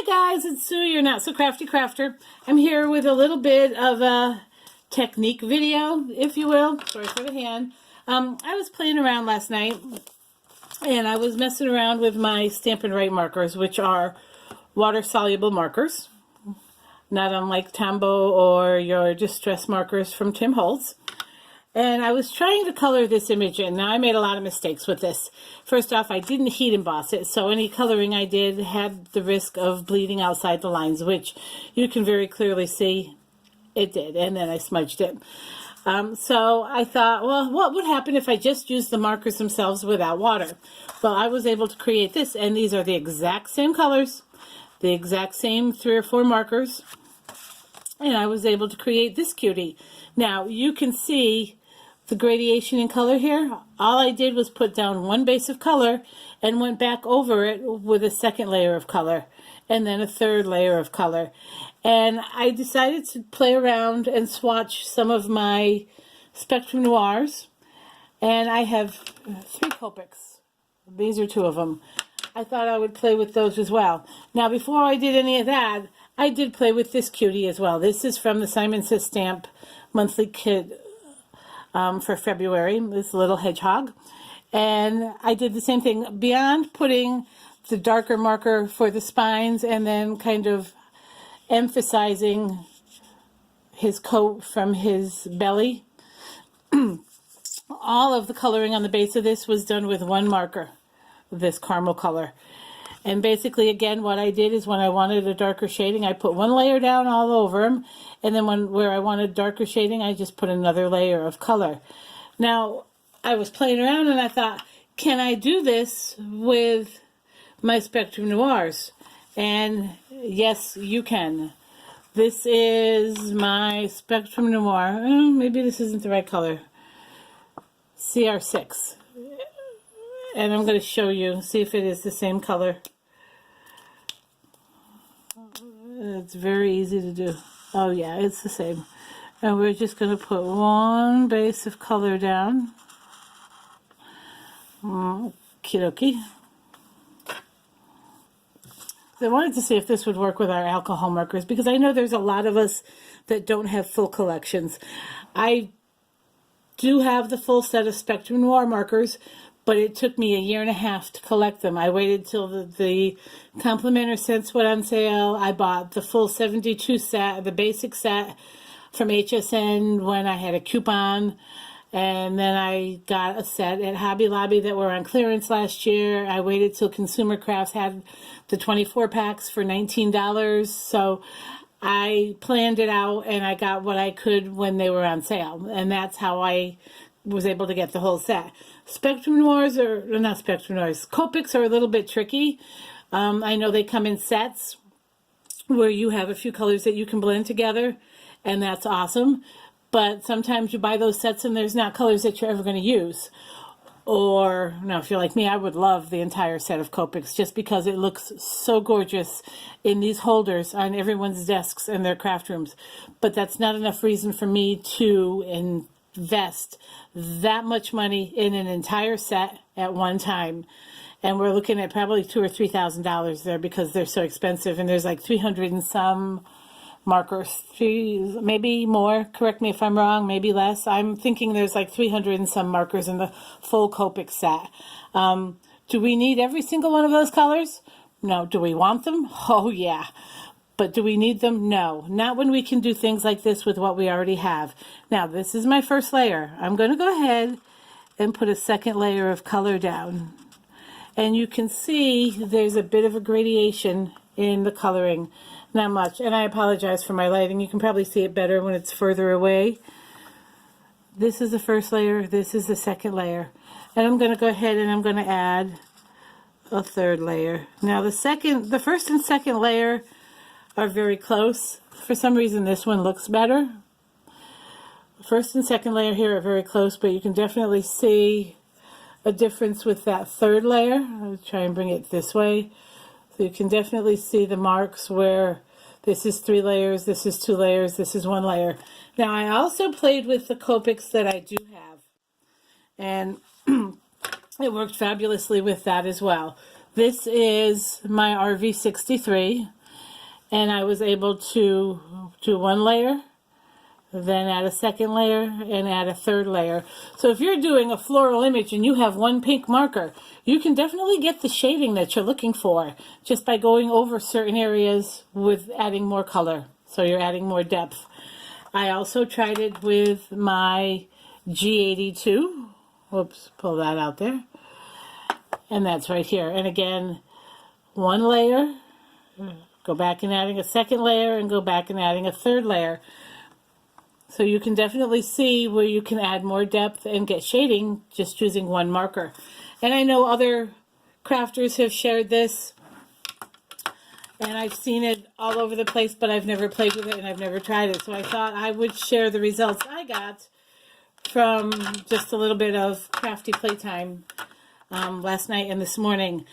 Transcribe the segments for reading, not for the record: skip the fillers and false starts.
Hi guys, it's Sue, your Not So Crafty Crafter. I'm here with a little bit of a technique video, if you will. Sorry for the hand. I was playing around last night, and I was messing around with my Stampin' Right markers, which are water-soluble markers, not unlike Tombow or your Distress markers from Tim Holtz. And I was trying to color this image in. Now, I made a lot of mistakes with this. First off, I didn't heat emboss it, so any coloring I did had the risk of bleeding outside the lines, which you can very clearly see it did, and then I smudged it. So I thought, well, what would happen if I just used the markers themselves without water? Well, I was able to create this, and these are the exact same colors, the exact same 3 or 4 markers, and I was able to create this cutie. Now, you can see the gradation in color here. All I did was put down one base of color and went back over it with a second layer of color and then a third layer of color. And I decided to play around and swatch some of my Spectrum Noirs. And I have 3 Copics. These are 2 of them. I thought I would play with those as well. Now, before I did any of that, I did play with this cutie as well. This is from the Simon Says Stamp monthly kit for February, this little hedgehog. And I did the same thing. Beyond putting the darker marker for the spines and then kind of emphasizing his coat from his belly, all of the coloring on the base of this was done with one marker, this caramel color. And basically, again, what I did is when I wanted a darker shading, I put one layer down all over them. And then where I wanted darker shading, I just put another layer of color. Now, I was playing around and I thought, can I do this with my Spectrum Noirs? And yes, you can. This is my Spectrum Noir. Maybe this isn't the right color. CR6. And I'm going to show you, see if it is the same color. It's very easy to do. Oh yeah, it's the same. And we're just going to put one base of color down. Okie dokie. So I wanted to see if this would work with our alcohol markers, because I know there's a lot of us that don't have full collections. I do have the full set of Spectrum Noir markers, but it took me 1.5 years to collect them. I waited till the complimentary sets went on sale. I bought the full 72 set, the basic set from HSN when I had a coupon. And then I got a set at Hobby Lobby that were on clearance last year. I waited till Consumer Crafts had the 24 packs for $19. So I planned it out and I got what I could when they were on sale. And that's how I was able to get the whole set. Spectrum Noirs not Spectrum Noirs, Copics are a little bit tricky. I know they come in sets where you have a few colors that you can blend together, and that's awesome. But sometimes you buy those sets and there's not colors that you're ever going to use. Or, no, if you're like me, I would love the entire set of Copics just because it looks so gorgeous in these holders on everyone's desks in their craft rooms. But that's not enough reason for me to invest that much money in an entire set at one time. And we're looking at probably $2,000 or $3,000 there because they're so expensive, and there's like 300 and some markers, maybe more, correct me if I'm wrong, maybe less. I'm thinking there's like 300 and some markers in the full Copic set. Do we need every single one of those colors? No. Do we want them? Oh yeah. But do we need them? No. Not when we can do things like this with what we already have. Now, this is my first layer. I'm going to go ahead and put a second layer of color down. And you can see there's a bit of a gradation in the coloring. Not much. And I apologize for my lighting. You can probably see it better when it's further away. This is the first layer. This is the second layer. And I'm going to go ahead and I'm going to add a third layer. Now, the first and second layer are very close. For some reason, this one looks better. First and second layer here are very close, but you can definitely see a difference with that third layer. I'll try and bring it this way. So you can definitely see the marks where this is 3 layers, this is 2 layers, this is 1 layer. Now, I also played with the Copics that I do have, and it worked fabulously with that as well. This is my RV63. and I was able to do one layer, then add a second layer, and add a third layer. So if you're doing a floral image and you have one pink marker, you can definitely get the shading that you're looking for just by going over certain areas with adding more color. So you're adding more depth. I also tried it with my G82. Whoops, pull that out there. And that's right here. And again, one layer, go back and adding a second layer, and go back and adding a third layer. So you can definitely see where you can add more depth and get shading just using one marker. And I know other crafters have shared this, and I've seen it all over the place, but I've never played with it and I've never tried it. So I thought I would share the results I got from just a little bit of crafty playtime last night and this morning.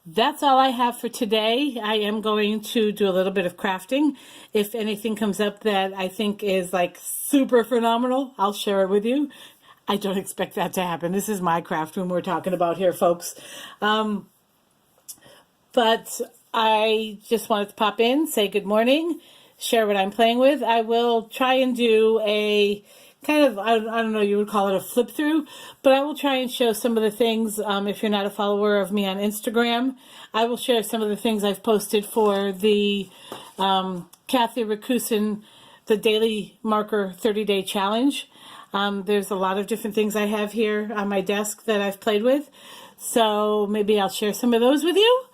That's all I have for today. I am going to do a little bit of crafting. If anything comes up that I think is like super phenomenal, I'll share it with you. I don't expect that to happen. This is my craft room we're talking about here, folks. But I just wanted to pop in, say good morning, share what I'm playing with. I will try and do a kind of, I don't know, you would call it a flip through, but I will try and show some of the things. If you're not a follower of me on Instagram, I will share some of the things I've posted for the Kathy Rakusin, the Daily Marker 30-Day Challenge. There's a lot of different things I have here on my desk that I've played with, so maybe I'll share some of those with you.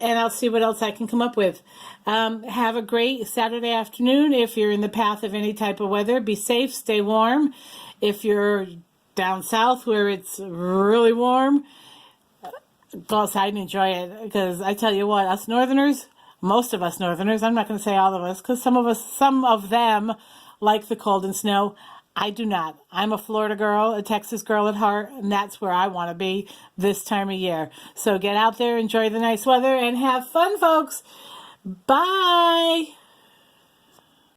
And I'll see what else I can come up with. Have a great Saturday afternoon. If you're in the path of any type of weather, be safe, stay warm. If you're down south where it's really warm, go outside and enjoy it. Because I tell you what, us Northerners, most of us Northerners, I'm not going to say all of us, because some of them like the cold and snow. I do not. I'm a Florida girl, a Texas girl at heart, and that's where I want to be this time of year. So get out there, enjoy the nice weather, and have fun, folks. Bye.